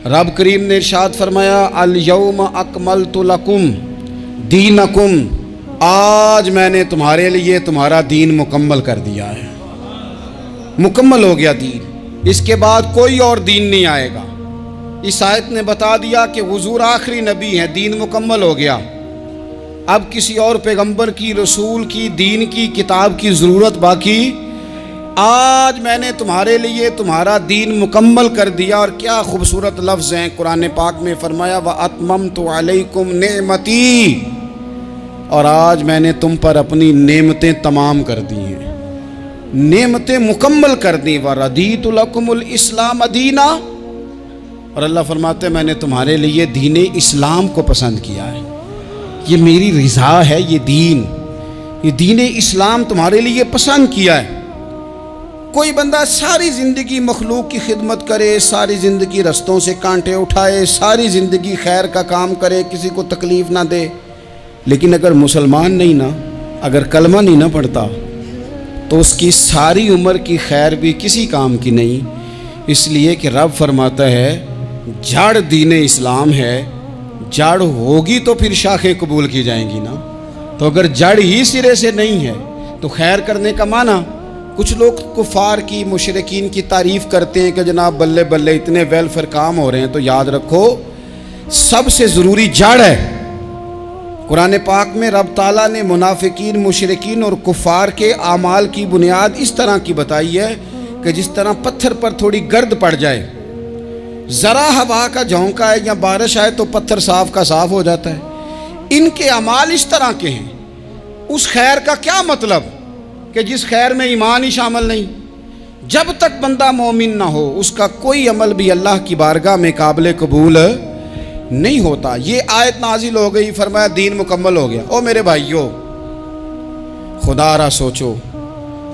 رب کریم نے ارشاد فرمایا الیوم اکملت لکم دینکم، آج میں نے تمہارے لیے تمہارا دین مکمل کر دیا ہے، مکمل ہو گیا دین، اس کے بعد کوئی اور دین نہیں آئے گا۔ اس آیت نے بتا دیا کہ حضور آخری نبی ہیں، دین مکمل ہو گیا، اب کسی اور پیغمبر کی، رسول کی، دین کی، کتاب کی ضرورت باقی۔ آج میں نے تمہارے لیے تمہارا دین مکمل کر دیا۔ اور کیا خوبصورت لفظ ہیں، قرآن پاک میں فرمایا وَأَتْمَمْتُ عَلَيْكُمْ نِعْمَتِي، اور آج میں نے تم پر اپنی نعمتیں تمام کر دی ہیں، نعمتیں مکمل کر دی۔ وَرَضِيتُ لَكُمُ الْإِسْلَامَ دِينًا، اور اللہ فرماتے ہیں میں نے تمہارے لیے دین اسلام کو پسند کیا ہے، یہ میری رضا ہے، یہ دین اسلام تمہارے لیے پسند کیا ہے۔ کوئی بندہ ساری زندگی مخلوق کی خدمت کرے، ساری زندگی رستوں سے کانٹے اٹھائے، ساری زندگی خیر کا کام کرے، کسی کو تکلیف نہ دے، لیکن اگر مسلمان نہیں نا، اگر کلمہ نہیں نہ پڑھتا، تو اس کی ساری عمر کی خیر بھی کسی کام کی نہیں۔ اس لیے کہ رب فرماتا ہے جڑ دین اسلام ہے، جڑ ہوگی تو پھر شاخیں قبول کی جائیں گی نا، تو اگر جڑ ہی سرے سے نہیں ہے تو خیر کرنے کا معنی۔ کچھ لوگ کفار کی، مشرکین کی تعریف کرتے ہیں کہ جناب بلے بلے اتنے ویلفیئر کام ہو رہے ہیں، تو یاد رکھو سب سے ضروری جڑ ہے۔ قرآن پاک میں رب تعالیٰ نے منافقین، مشرکین اور کفار کے اعمال کی بنیاد اس طرح کی بتائی ہے کہ جس طرح پتھر پر تھوڑی گرد پڑ جائے، ذرا ہوا کا جھونکا ہے یا بارش آئے تو پتھر صاف کا صاف ہو جاتا ہے۔ ان کے اعمال اس طرح کے ہیں۔ اس خیر کا کیا مطلب کہ جس خیر میں ایمان ہی شامل نہیں؟ جب تک بندہ مومن نہ ہو اس کا کوئی عمل بھی اللہ کی بارگاہ میں قابل قبول نہیں ہوتا۔ یہ آیت نازل ہو گئی، فرمایا دین مکمل ہو گیا۔ او میرے بھائیو، خدا را سوچو،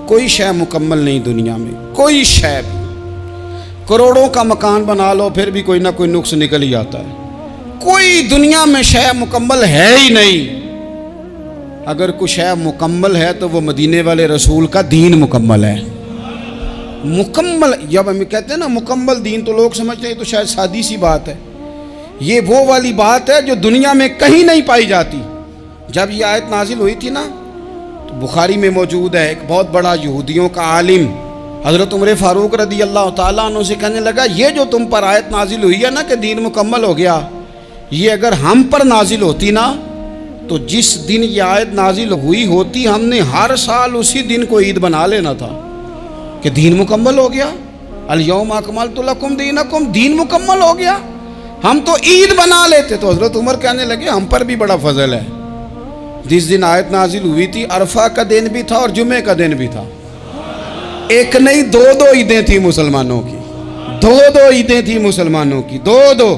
کوئی شے مکمل نہیں دنیا میں، کوئی شے بھی۔ کروڑوں کا مکان بنا لو پھر بھی کوئی نہ کوئی نقص نکل ہی آتا ہے۔ کوئی دنیا میں شے مکمل ہے ہی نہیں۔ اگر کوئی شے مکمل ہے تو وہ مدینے والے رسول کا دین مکمل ہے۔ مکمل، جب ہم کہتے ہیں نا مکمل دین، تو لوگ سمجھتے ہیں تو شاید سادی سی بات ہے۔ یہ وہ والی بات ہے جو دنیا میں کہیں نہیں پائی جاتی۔ جب یہ آیت نازل ہوئی تھی نا، تو بخاری میں موجود ہے، ایک بہت بڑا یہودیوں کا عالم حضرت عمر فاروق رضی اللہ تعالیٰ عنہ سے کہنے لگا یہ جو تم پر آیت نازل ہوئی ہے نا کہ دین مکمل ہو گیا، یہ اگر ہم پر نازل ہوتی نا تو جس دن یہ آیت نازل ہوئی ہوتی ہم نے ہر سال اسی دن کو عید بنا لینا تھا کہ دین مکمل ہو گیا۔ الیوم اکملت لکم دینکم، دین مکمل ہو گیا، ہم تو عید بنا لیتے۔ تو حضرت عمر کہنے لگے ہم پر بھی بڑا فضل ہے، جس دن آیت نازل ہوئی تھی عرفہ کا دن بھی تھا اور جمعے کا دن بھی تھا، ایک نہیں دو عیدیں تھیں مسلمانوں کی، دو عیدیں تھیں مسلمانوں کی، دو۔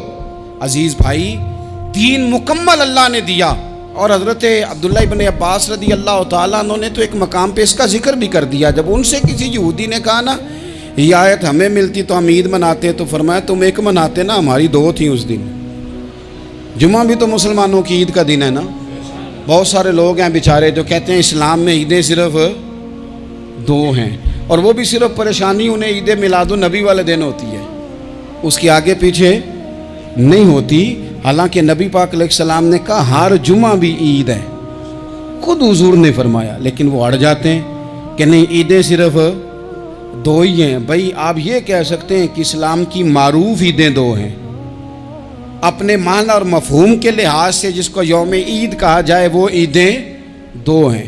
عزیز بھائی، دین مکمل اللہ نے دیا۔ اور حضرت عبداللہ ابن عباس رضی اللہ تعالیٰ عنہ نے تو ایک مقام پہ اس کا ذکر بھی کر دیا۔ جب ان سے کسی یہودی نے کہا نا یہ آیت ہمیں ملتی تو ہم عید مناتے، تو فرمایا تم ایک مناتے نا، ہماری دو تھیں اس دن۔ جمعہ بھی تو مسلمانوں کی عید کا دن ہے نا۔ بہت سارے لوگ ہیں بیچارے جو کہتے ہیں اسلام میں عیدیں صرف دو ہیں، اور وہ بھی صرف پریشانی انہیں عید میلاد النبی والے دن ہوتی ہے، اس کی آگے پیچھے نہیں ہوتی۔ حالانکہ نبی پاک علیہ السلام نے کہا ہر جمعہ بھی عید ہے، خود حضور نے فرمایا، لیکن وہ اڑ جاتے ہیں کہ نہیں عیدیں صرف دو ہی ہیں۔ بھائی آپ یہ کہہ سکتے ہیں کہ اسلام کی معروف عیدیں دو ہیں، اپنے معنی اور مفہوم کے لحاظ سے جس کو یوم عید کہا جائے وہ عیدیں دو ہیں۔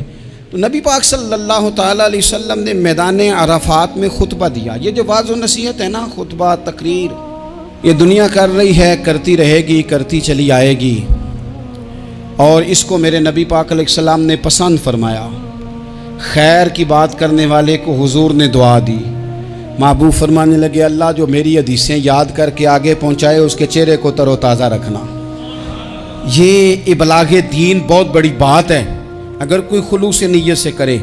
تو نبی پاک صلی اللہ تعالیٰ علیہ وسلم نے میدان عرفات میں خطبہ دیا۔ یہ جو واعظ و نصیحت ہے نا، خطبہ، تقریر، یہ دنیا کر رہی ہے، کرتی رہے گی، کرتی چلی آئے گی، اور اس کو میرے نبی پاک علیہ السلام نے پسند فرمایا۔ خیر کی بات کرنے والے کو حضور نے دعا دی۔ محبوب فرمانے لگے اللہ جو میری حدیثیں یاد کر کے آگے پہنچائے اس کے چہرے کو تر و تازہ رکھنا۔ یہ ابلاغ دین بہت بڑی بات ہے اگر کوئی خلوص نیت سے کرے۔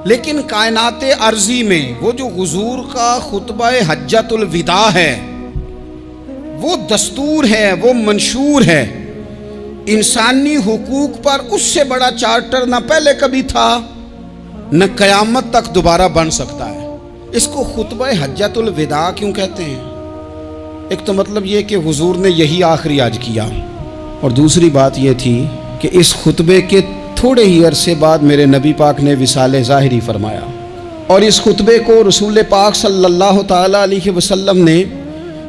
لیکن کائنات ارضی میں وہ جو حضور کا خطبہ حجۃ الوداع ہے، وہ دستور ہے، وہ منشور ہے۔ انسانی حقوق پر اس سے بڑا چارٹر نہ پہلے کبھی تھا نہ قیامت تک دوبارہ بن سکتا ہے۔ اس کو خطبہ حجۃ الوداع کیوں کہتے ہیں؟ ایک تو مطلب یہ کہ حضور نے یہی آخری آج کیا، اور دوسری بات یہ تھی کہ اس خطبے کے تھوڑے ہی عرصے بعد میرے نبی پاک نے وصال ظاہری فرمایا، اور اس خطبے کو رسول پاک صلی اللہ تعالیٰ علیہ وسلم نے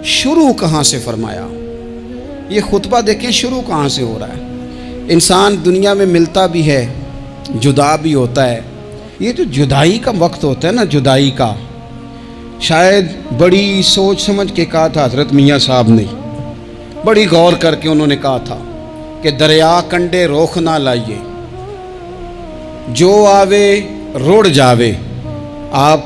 شروع کہاں سے فرمایا؟ یہ خطبہ دیکھیں شروع کہاں سے ہو رہا ہے۔ انسان دنیا میں ملتا بھی ہے، جدا بھی ہوتا ہے، یہ جو جدائی کا وقت ہوتا ہے نا، جدائی کا، شاید بڑی سوچ سمجھ کے کہا تھا حضرت میاں صاحب نے، بڑی غور کر کے انہوں نے کہا تھا کہ دریا کنڈے روخ نہ لائیے، جو آوے روڑ جاوے۔ آپ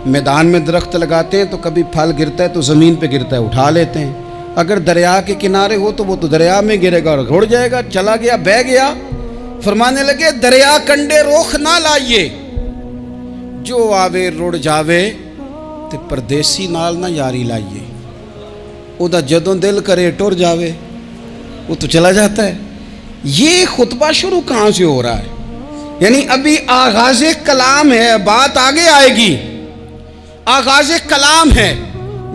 میدان میں درخت لگاتے ہیں تو کبھی پھل گرتا ہے تو زمین پہ گرتا ہے، اٹھا لیتے ہیں۔ اگر دریا کے کنارے ہو تو وہ تو دریا میں گرے گا اور روڑ جائے گا، چلا گیا، بہہ گیا۔ فرمانے لگے دریا کنڈے روخ نہ لائیے، جو آوے روڑ جاوے، تے پردیسی نال نہ یاری لائیے، او دا جدوں دل کرے ٹر جاوے، وہ تو چلا جاتا ہے۔ یہ خطبہ شروع کہاں سے ہو رہا ہے؟ یعنی ابھی آغاز کلام ہے، بات آگے آئے گی، آغاز کلام ہے۔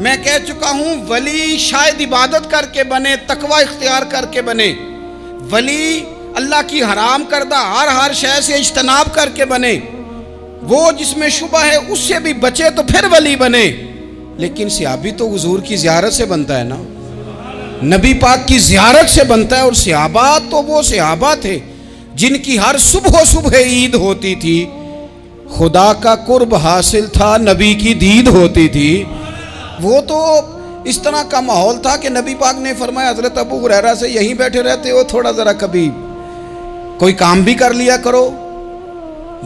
میں کہہ چکا ہوں ولی شاید عبادت کر کے بنے، تقوی اختیار کر کے بنے، ولی اللہ کی حرام کردہ ہر شے سے اجتناب کر کے بنے، وہ جس میں شبہ ہے اس سے بھی بچے تو پھر ولی بنے۔ لیکن صحابی تو حضور کی زیارت سے بنتا ہے نا، نبی پاک کی زیارت سے بنتا ہے، اور صحابہ تو وہ صحابہ تھے جن کی ہر صبح عید ہوتی تھی، خدا کا قرب حاصل تھا، نبی کی دید ہوتی تھی۔ وہ تو اس طرح کا ماحول تھا کہ نبی پاک نے فرمایا حضرت ابو ہریرہ سے یہیں بیٹھے رہتے ہو، تھوڑا ذرا کبھی کوئی کام بھی کر لیا کرو،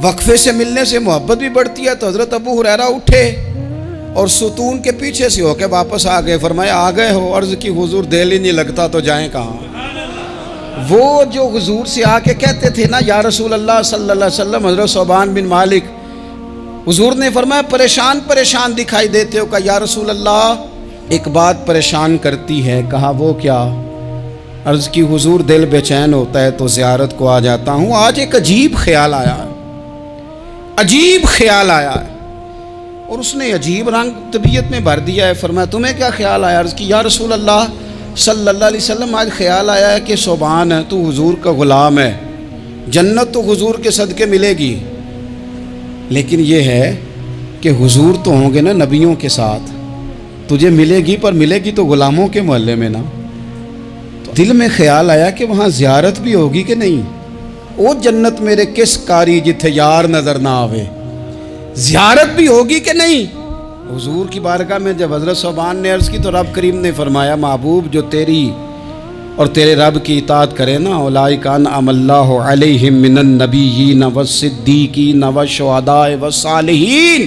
وقفے سے ملنے سے محبت بھی بڑھتی ہے۔ تو حضرت ابو ہریرہ اٹھے اور ستون کے پیچھے سے ہو کے واپس آ گئے۔ فرمایا آ گئے ہو؟ عرض کی حضور دل ہی نہیں لگتا تو جائیں کہاں؟ وہ جو حضور سے آ کے کہتے تھے نا یا رسول اللہ صلی اللہ علیہ وسلم، حضرت ثوبان بن مالک، حضور نے فرمایا پریشان پریشان دکھائی دیتے ہو؟ کہا یا رسول اللہ ایک بات پریشان کرتی ہے۔ کہا وہ کیا؟ عرض کی حضور دل بے چین ہوتا ہے تو زیارت کو آ جاتا ہوں، آج ایک عجیب خیال آیا ہے، عجیب خیال آیا ہے، اور اس نے عجیب رنگ طبیعت میں بھر دیا ہے۔ فرمایا تمہیں کیا خیال آیا؟ عرض کی یا رسول اللہ صلی اللہ علیہ وسلم آج خیال آیا ہے کہ ثوبان ہے، تو حضور کا غلام ہے، جنت تو حضور کے صدقے ملے گی، لیکن یہ ہے کہ حضور تو ہوں گے نا نبیوں کے ساتھ، تجھے ملے گی پر ملے گی تو غلاموں کے محلے میں نا۔ تو دل میں خیال آیا کہ وہاں زیارت بھی ہوگی کہ نہیں؟ او جنت میرے کس کاری جتھے یار نظر نہ آوے، زیارت بھی ہوگی کہ نہیں؟ حضور کی بارگاہ میں جب حضرت ثوبان نے عرض کی تو رب کریم نے فرمایا محبوب جو تیری اور تیرے رب کی اطاعت کرے نا، اولئک انعم اللہ علیہم من النبیین والصدیقین والشہداء والصالحین،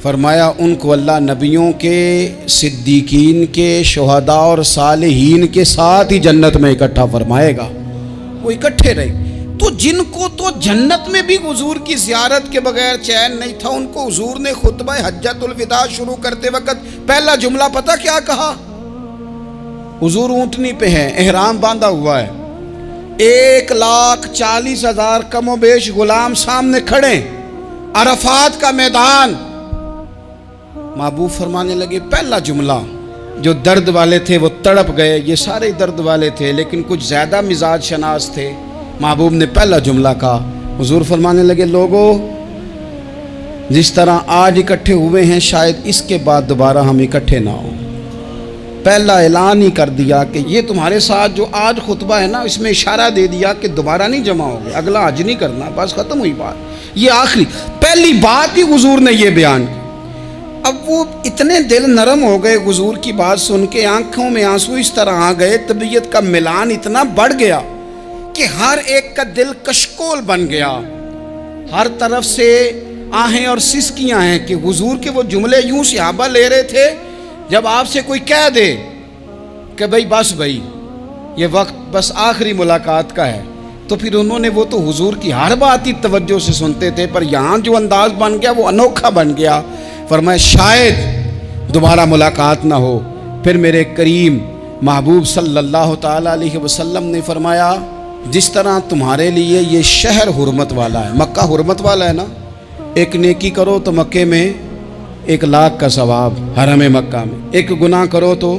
فرمایا ان کو اللہ نبیوں کے، صدیقین کے، شہداء اور صالحین کے ساتھ ہی جنت میں اکٹھا فرمائے گا، وہ اکٹھے رہے۔ تو جن کو تو جنت میں بھی حضور کی زیارت کے بغیر چین نہیں تھا، ان کو حضور نے خطبہ حجۃ الوداع شروع کرتے وقت پہلا جملہ پتہ کیا کہا؟ حضور اونٹنی پہ ہیں، احرام باندھا ہوا ہے، 1,40,000 کم و بیش غلام سامنے کھڑے، عرفات کا میدان۔ محبوب فرمانے لگے پہلا جملہ، جو درد والے تھے وہ تڑپ گئے، یہ سارے درد والے تھے لیکن کچھ زیادہ مزاج شناس تھے۔ محبوب نے پہلا جملہ کہا، حضور فرمانے لگے لوگوں جس طرح آج اکٹھے ہوئے ہیں شاید اس کے بعد دوبارہ ہم اکٹھے نہ ہوں۔ پہلا اعلان ہی کر دیا کہ یہ تمہارے ساتھ جو آج خطبہ ہے نا، اس میں اشارہ دے دیا کہ دوبارہ نہیں جمع ہوگے، اگلا حج نہیں کرنا، بس ختم ہوئی بات۔ یہ آخری پہلی بات ہی حضور نے یہ بیان کی۔ اب وہ اتنے دل نرم ہو گئے حضور کی بات سن کے، آنکھوں میں آنسو اس طرح آ گئے، طبیعت کا ملان اتنا بڑھ گیا کہ ہر ایک کا دل کشکول بن گیا، ہر طرف سے آہیں اور سسکیاں ہیں کہ حضور کے وہ جملے یوں صحابہ لے رہے تھے جب آپ سے کوئی کہہ دے کہ بھائی یہ وقت بس آخری ملاقات کا ہے، تو پھر انہوں نے وہ تو حضور کی ہر بات ہی توجہ سے سنتے تھے، پر یہاں جو انداز بن گیا وہ انوکھا بن گیا۔ فرمایا شاید دوبارہ ملاقات نہ ہو۔ پھر میرے کریم محبوب صلی اللہ تعالیٰ علیہ وسلم نے فرمایا جس طرح تمہارے لیے یہ شہر حرمت والا ہے، مکہ حرمت والا ہے نا، ایک نیکی کرو تو مکے میں 1,00,000 کا ثواب، حرم مکہ میں، ایک گناہ کرو تو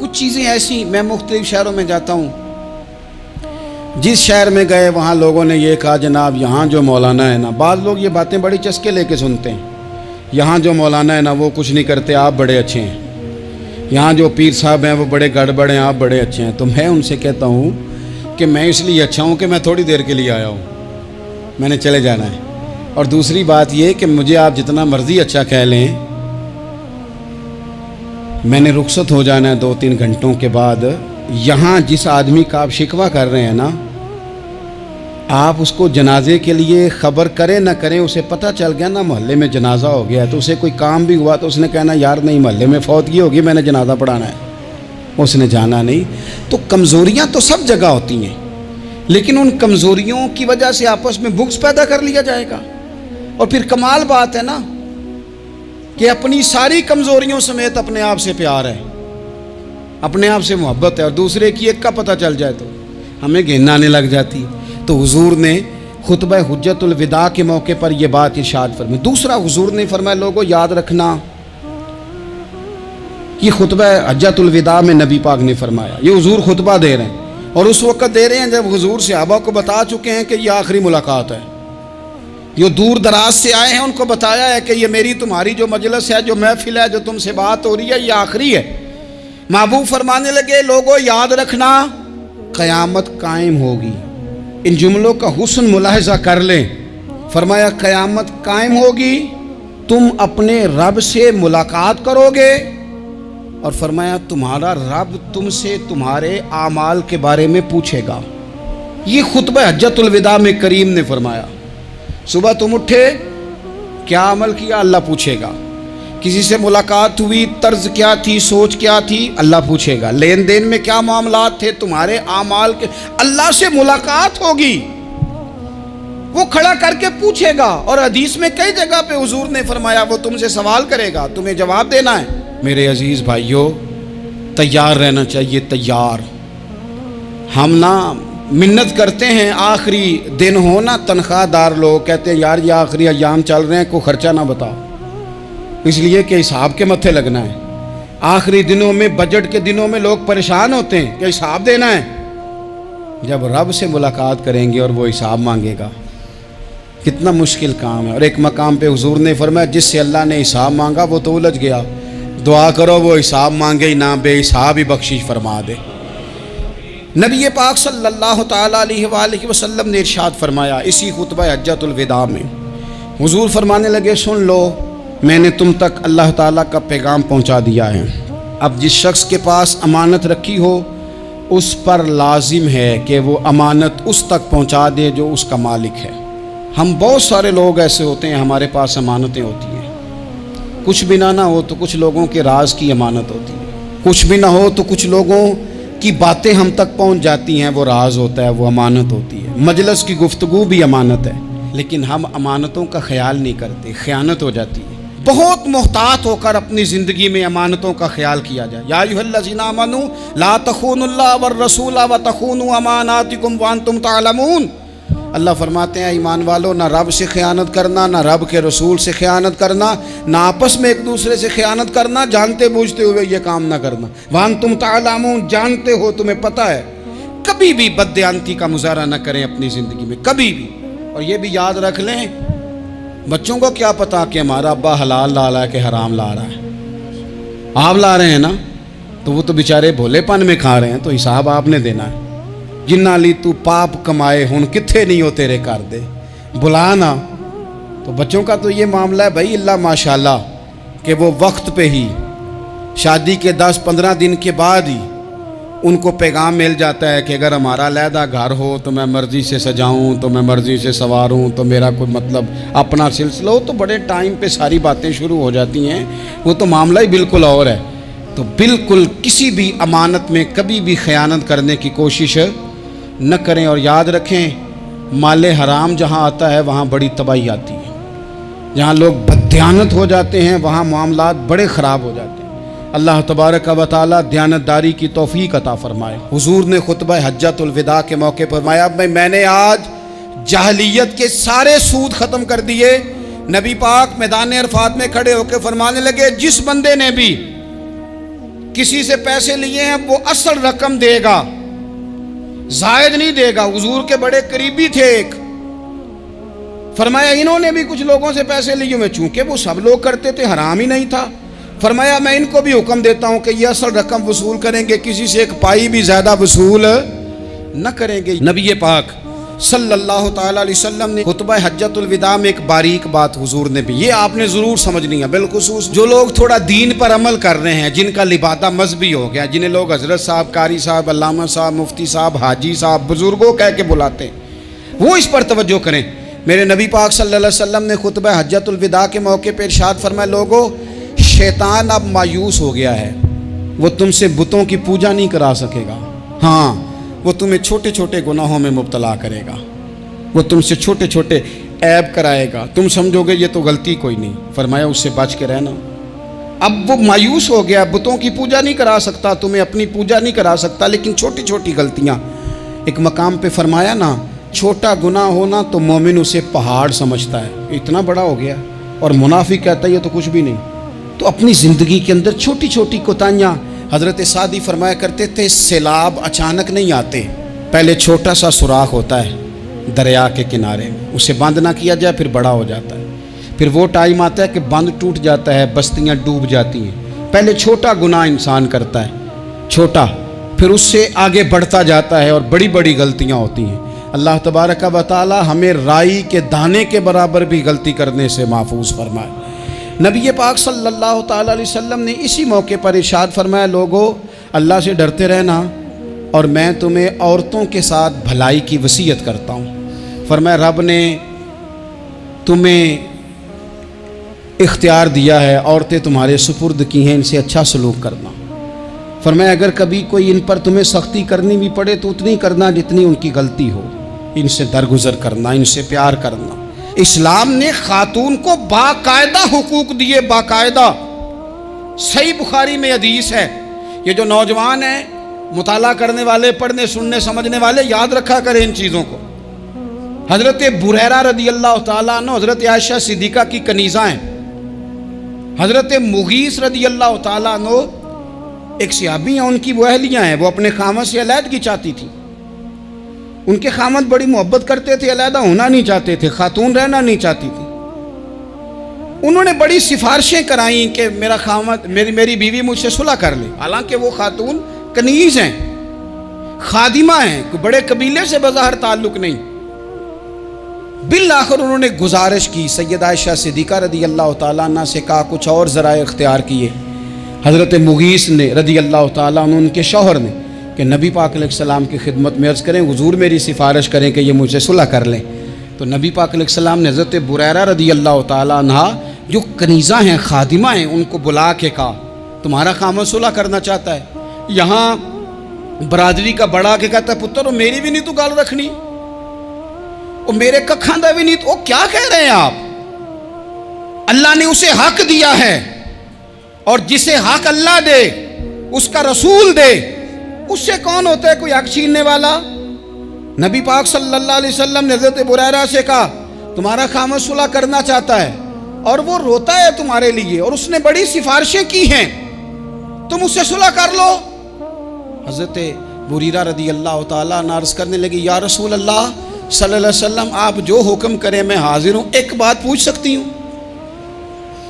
کچھ چیزیں ایسی، میں مختلف شہروں میں جاتا ہوں، جس شہر میں گئے وہاں لوگوں نے یہ کہا جناب یہاں جو مولانا ہے نا، بعض لوگ یہ باتیں بڑی چسکے لے کے سنتے ہیں، یہاں جو مولانا ہے نا وہ کچھ نہیں کرتے، آپ بڑے اچھے ہیں، یہاں جو پیر صاحب ہیں وہ بڑے گڑبڑ ہیں، آپ بڑے اچھے ہیں۔ تو میں ان سے کہتا ہوں کہ میں اس لیے اچھا ہوں کہ میں تھوڑی دیر کے لیے آیا ہوں، میں نے چلے جانا ہے۔ اور دوسری بات یہ کہ مجھے آپ جتنا مرضی اچھا کہہ لیں، میں نے رخصت ہو جانا ہے 2-3 گھنٹوں کے بعد۔ یہاں جس آدمی کا آپ شکوہ کر رہے ہیں نا، آپ اس کو جنازے کے لیے خبر کریں نہ کریں، اسے پتہ چل گیا نا محلے میں جنازہ ہو گیا ہے، تو اسے کوئی کام بھی ہوا تو اس نے کہنا یار نہیں محلے میں فوتگی ہوگی، میں نے جنازہ پڑھانا ہے، اس نے جانا نہیں۔ تو کمزوریاں تو سب جگہ ہوتی ہیں، لیکن ان کمزوریوں کی وجہ سے آپس میں بغض پیدا کر لیا جائے گا۔ اور پھر کمال بات ہے نا کہ اپنی ساری کمزوریوں سمیت اپنے آپ سے پیار ہے، اپنے آپ سے محبت ہے، اور دوسرے کی ایک کا پتہ چل جائے تو ہمیں گھن آنے لگ جاتی۔ تو حضور نے خطبہ حجت الوداع کے موقع پر یہ بات ارشاد فرمائی۔ دوسرا حضور نے فرمایا لوگوں یاد رکھنا، یہ خطبہ حجت الوداع میں نبی پاک نے فرمایا، یہ حضور خطبہ دے رہے ہیں، اور اس وقت دے رہے ہیں جب حضور صحابہ کو بتا چکے ہیں کہ یہ آخری ملاقات ہے، جو دور دراز سے آئے ہیں ان کو بتایا ہے کہ یہ میری تمہاری جو مجلس ہے، جو محفل ہے، جو تم سے بات ہو رہی ہے، یہ آخری ہے۔ محبوب فرمانے لگے لوگوں یاد رکھنا قیامت قائم ہوگی۔ ان جملوں کا حسن ملاحظہ کر لیں۔ فرمایا قیامت قائم ہوگی، تم اپنے رب سے ملاقات کرو گے، اور فرمایا تمہارا رب تم سے تمہارے اعمال کے بارے میں پوچھے گا۔ یہ خطبہ حجت الوداع میں کریم نے فرمایا۔ صبح تم اٹھے، کیا عمل کیا، اللہ پوچھے گا۔ کسی سے ملاقات ہوئی، طرز کیا تھی، سوچ کیا تھی، اللہ پوچھے گا۔ لین دین میں کیا معاملات تھے، تمہارے اعمال کے، اللہ سے ملاقات ہوگی، وہ کھڑا کر کے پوچھے گا۔ اور حدیث میں کئی جگہ پہ حضور نے فرمایا وہ تم سے سوال کرے گا، تمہیں جواب دینا ہے۔ میرے عزیز بھائیوں، تیار رہنا چاہیے، تیار۔ ہم نا منت کرتے ہیں آخری دن ہو نا، تنخواہ دار لوگ کہتے ہیں یار یہ آخری ایام چل رہے ہیں، کوئی خرچہ نہ بتاؤ، اس لیے کہ حساب کے متھے لگنا ہے۔ آخری دنوں میں، بجٹ کے دنوں میں لوگ پریشان ہوتے ہیں کہ حساب دینا ہے۔ جب رب سے ملاقات کریں گے اور وہ حساب مانگے گا، کتنا مشکل کام ہے۔ اور ایک مقام پہ حضور نے فرمایا جس سے اللہ نے حساب مانگا وہ تو الجھ گیا، دعا کرو وہ حساب مانگے ہی نہ، بے حساب ہی بخشش فرما دے۔ نبی پاک صلی اللہ تعالیٰ علیہ وآلہ وسلم نے ارشاد فرمایا اسی خطبہ حجت الوداع میں، حضور فرمانے لگے سن لو، میں نے تم تک اللہ تعالیٰ کا پیغام پہنچا دیا ہے۔ اب جس شخص کے پاس امانت رکھی ہو اس پر لازم ہے کہ وہ امانت اس تک پہنچا دے جو اس کا مالک ہے۔ ہم بہت سارے لوگ ایسے ہوتے ہیں، ہمارے پاس امانتیں ہوتی ہیں، کچھ بھی نہ ہو تو کچھ لوگوں کے راز کی امانت ہوتی ہے، کچھ بھی نہ ہو تو کچھ لوگوں کی باتیں ہم تک پہنچ جاتی ہیں، وہ راز ہوتا ہے، وہ امانت ہوتی ہے۔ مجلس کی گفتگو بھی امانت ہے، لیکن ہم امانتوں کا خیال نہیں کرتے، خیانت ہو جاتی ہے۔ بہت محتاط ہو کر اپنی زندگی میں امانتوں کا خیال کیا جائے۔ یا ایھا الذین آمنوا لا تخونوا اللہ والرسول وتخونوا اماناتکم وانتم تعلمون۔ اللہ فرماتے ہیں ایمان والو، نہ رب سے خیانت کرنا، نہ رب کے رسول سے خیانت کرنا، نہ آپس میں ایک دوسرے سے خیانت کرنا، جانتے بوجھتے ہوئے یہ کام نہ کرنا۔ وانتم تعلمون، جانتے ہو، تمہیں پتہ ہے۔ کبھی بھی بددیانتی کا مظاہرہ نہ کریں اپنی زندگی میں، کبھی بھی۔ اور یہ بھی یاد رکھ لیں، بچوں کو کیا پتا کہ ہمارا ابا حلال لا رہا ہے کہ حرام لا رہا ہے، آپ لا رہے ہیں نا، تو وہ تو بیچارے بھولے پن میں کھا رہے ہیں، تو حساب آپ نے دینا ہے۔ جنہ لی تو پاپ کمائے ہن کتھے نہیں ہو تیرے کر دے، بلا نا۔ تو بچوں کا تو یہ معاملہ ہے بھائی، اللہ ماشاءاللہ کہ وہ وقت پہ ہی، شادی کے 10-15 دن کے بعد ہی ان کو پیغام مل جاتا ہے کہ اگر ہمارا علیحدہ گھر ہو تو میں مرضی سے سجاؤں، تو میں مرضی سے سنواروں، تو میرا کوئی مطلب اپنا سلسلہ ہو، تو بڑے ٹائم پہ ساری باتیں شروع ہو جاتی ہیں، وہ تو معاملہ ہی بالکل اور ہے۔ تو بالکل کسی بھی امانت میں کبھی بھی خیانت کرنے کی کوشش نہ کریں، اور یاد رکھیں مال حرام جہاں آتا ہے وہاں بڑی تباہی آتی ہے، جہاں لوگ بددیانت ہو جاتے ہیں وہاں معاملات بڑے خراب ہو جاتے ہیں۔ اللہ تبارک و تعالیٰ دیانتداری کی توفیق عطا فرمائے۔ حضور نے خطبہ حجت الوداع کے موقع پر فرمایا میں نے آج جاہلیت کے سارے سود ختم کر دیے۔ نبی پاک میدان عرفات میں کھڑے ہو کے فرمانے لگے جس بندے نے بھی کسی سے پیسے لیے ہیں وہ اصل رقم دے گا، زائد نہیں دے گا۔ حضور کے بڑے قریبی تھے ایک، فرمایا انہوں نے بھی کچھ لوگوں سے پیسے لیے ہوئے، چونکہ وہ سب لوگ کرتے تھے، حرام ہی نہیں تھا۔ فرمایا میں ان کو بھی حکم دیتا ہوں کہ یہ اصل رقم وصول کریں گے، کسی سے ایک پائی بھی زیادہ وصول نہ کریں گے۔ نبی پاک صلی اللہ تعالیٰ علیہ وسلم نے خطبہ حجۃ الوداع میں ایک باریک بات حضور نے بھی، یہ آپ نے ضرور سمجھنی ہے، بالخصوص جو لوگ تھوڑا دین پر عمل کر رہے ہیں، جن کا لبادہ مذہبی ہو گیا، جنہیں لوگ حضرت صاحب، قاری صاحب، علامہ صاحب، مفتی صاحب، حاجی صاحب، بزرگوں کہہ کے بلاتے ہیں، وہ اس پر توجہ کریں۔ میرے نبی پاک صلی اللہ علیہ وسلم نے خطبہ حجۃ الوداع کے موقع پہ ارشاد فرمایا، لوگو شیطان اب مایوس ہو گیا ہے، وہ تم سے بتوں کی پوجا نہیں کرا سکے گا، ہاں وہ تمہیں چھوٹے چھوٹے گناہوں میں مبتلا کرے گا، وہ تم سے چھوٹے چھوٹے عیب کرائے گا، تم سمجھو گے یہ تو غلطی کوئی نہیں، فرمایا اس سے بچ کے رہنا۔ اب وہ مایوس ہو گیا، بتوں کی پوجا نہیں کرا سکتا، تمہیں اپنی پوجا نہیں کرا سکتا، لیکن چھوٹی چھوٹی غلطیاں، ایک مقام پہ فرمایا نا، چھوٹا گناہ ہونا تو مومن اسے پہاڑ سمجھتا ہے، اتنا بڑا ہو گیا، اور منافق کہتا ہے یہ تو کچھ بھی نہیں۔ تو اپنی زندگی کے اندر چھوٹی چھوٹی کوتاہیاں، حضرت سعدی فرمایا کرتے تھے سیلاب اچانک نہیں آتے، پہلے چھوٹا سا سوراخ ہوتا ہے دریا کے کنارے، اسے بند نہ کیا جائے پھر بڑا ہو جاتا ہے، پھر وہ ٹائم آتا ہے کہ بند ٹوٹ جاتا ہے، بستیاں ڈوب جاتی ہیں۔ پہلے چھوٹا گناہ انسان کرتا ہے، چھوٹا، پھر اس سے آگے بڑھتا جاتا ہے اور بڑی بڑی غلطیاں ہوتی ہیں۔ اللہ تبارک و تعالی ہمیں رائی کے دانے کے برابر بھی غلطی کرنے سے محفوظ فرمائے۔ نبی پاک صلی اللہ تعالیٰ علیہ وسلم نے اسی موقع پر ارشاد فرمایا، لوگو اللہ سے ڈرتے رہنا، اور میں تمہیں عورتوں کے ساتھ بھلائی کی وصیت کرتا ہوں۔ فرمایا رب نے تمہیں اختیار دیا ہے، عورتیں تمہارے سپرد کی ہیں، ان سے اچھا سلوک کرنا۔ فرمایا اگر کبھی کوئی ان پر تمہیں سختی کرنی بھی پڑے تو اتنی کرنا جتنی ان کی غلطی ہو، ان سے درگزر کرنا، ان سے پیار کرنا۔ اسلام نے خاتون کو باقاعدہ حقوق دیے، باقاعدہ، صحیح بخاری میں حدیث ہے۔ یہ جو نوجوان ہیں، مطالعہ کرنے والے، پڑھنے سننے سمجھنے والے، یاد رکھا کریں ان چیزوں کو۔ حضرت بریرہ رضی اللہ تعالیٰ عنہ حضرت عائشہ صدیقہ کی کنیزہ ہیں، حضرت مغیث رضی اللہ تعالیٰ عنہ ایک صحابی ہیں، ان کی وہ اہلیہ ہیں، وہ اپنے خامد سے علیحدگی چاہتی تھی، ان کے خامد بڑی محبت کرتے تھے، علیحدہ ہونا نہیں چاہتے تھے، خاتون رہنا نہیں چاہتی تھی۔ انہوں نے بڑی سفارشیں کرائیں کہ میرا خامد، میری بیوی مجھ سے صلح کر لے، حالانکہ وہ خاتون کنیز ہیں، خادمہ ہیں، کوئی بڑے قبیلے سے بظاہر تعلق نہیں۔ بالآخر انہوں نے گزارش کی، سیدہ عائشہ صدیقہ رضی اللہ تعالیٰ عنہ سے کہا، کچھ اور ذرائع اختیار کیے۔ حضرت مغیث نے رضی اللہ تعالیٰ عنہ، ان کے شوہر نے، کہ نبی پاک علیہ السلام کی خدمت میں عرض کریں، حضور میری سفارش کریں کہ یہ مجھ سے صلح کر لیں۔ تو نبی پاک علیہ السلام نے حضرت بریرہ رضی اللہ تعالیٰ عنہ جو کنیزہ ہیں، خادمہ ہیں، ان کو بلا کے کہا تمہارا خامد صلح کرنا چاہتا ہے۔ یہاں برادری کا بڑا کے کہتا ہے پتر وہ میری بھی نہیں تو گال رکھنی، وہ میرے ککھاں دا بھی نہیں تو، وہ کیا کہہ رہے ہیں آپ؟ اللہ نے اسے حق دیا ہے، اور جسے حق اللہ دے اس کا رسول دے، اس سے کون ہوتا ہے کوئی حق چھیننے والا؟ نبی پاک صلی اللہ علیہ وسلم نے حضرت بریرہ سے کہا تمہارا خامد صلح کرنا چاہتا ہے اور وہ روتا ہے تمہارے لیے، اور اس نے بڑی سفارشیں کی ہیں، تم اس سے صلح کر لو۔ حضرت بریرہ رضی اللہ تعالیٰ عنہ عرض کرنے لگی، یا رسول اللہ صلی اللہ علیہ وسلم آپ جو حکم کریں میں حاضر ہوں، ایک بات پوچھ سکتی ہوں؟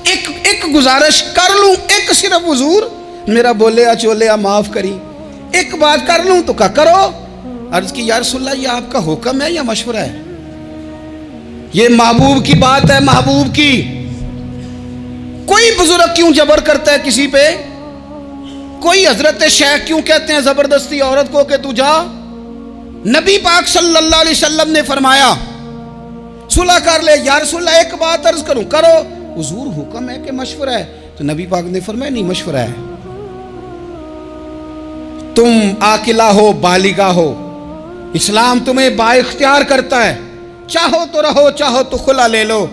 ایک گزارش کر لوں؟ ایک صرف حضور میرا بولیا چولیا معاف کری، ایک بات کر لوں؟ تو کہا کرو۔ عرض کی یا رسول اللہ یہ آپ کا حکم ہے یا مشورہ ہے؟ یہ محبوب کی بات ہے، محبوب کی۔ کوئی بزرگ کیوں جبر کرتا ہے کسی پہ؟ کوئی حضرت شیخ کیوں کہتے ہیں زبردستی عورت کو کہ تو جا؟ نبی پاک صلی اللہ علیہ وسلم نے فرمایا صلح کر لے۔ یا رسول اللہ ایک بات عرض کروں؟ کرو۔ حضور حکم ہے کہ مشورہ ہے؟ تو نبی پاک نے فرمایا نہیں، مشورہ ہے۔ تم عاقلہ ہو، بالغہ ہو، اسلام تمہیں با اختیار کرتا ہے، چاہو تو رہو، چاہو تو خلا لے لو۔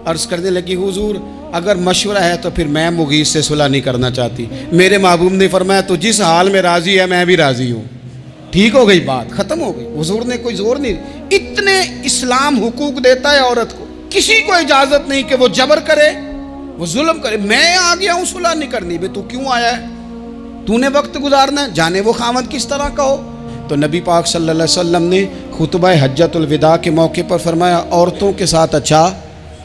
عرض کرنے لگی حضور اگر مشورہ ہے تو پھر میں مغیث سے صلح نہیں کرنا چاہتی۔ میرے محبوب نے فرمایا تو جس حال میں راضی ہے میں بھی راضی ہوں۔ ٹھیک ہو گئی بات، ختم ہو گئی۔ حضور نے کوئی زور نہیں، اتنے اسلام حقوق دیتا ہے عورت کو، کسی کو اجازت نہیں کہ وہ جبر کرے، وہ ظلم کرے۔ میں آ گیا ہوں صلح نہیں کرنی، بے تو کیوں آیا ہے؟ تو نے وقت گزارنا ہے، جانے وہ خاوند کس طرح کا ہو۔ تو نبی پاک صلی اللہ علیہ وسلم نے خطبہ حجۃ الوداع کے موقع پر فرمایا عورتوں کے ساتھ اچھا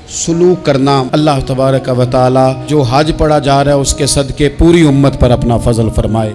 سلوک کرنا۔ اللہ تبارک و تعالی جو حج پڑھا جا رہا ہے اس کے صدقے پوری امت پر اپنا فضل فرمائے۔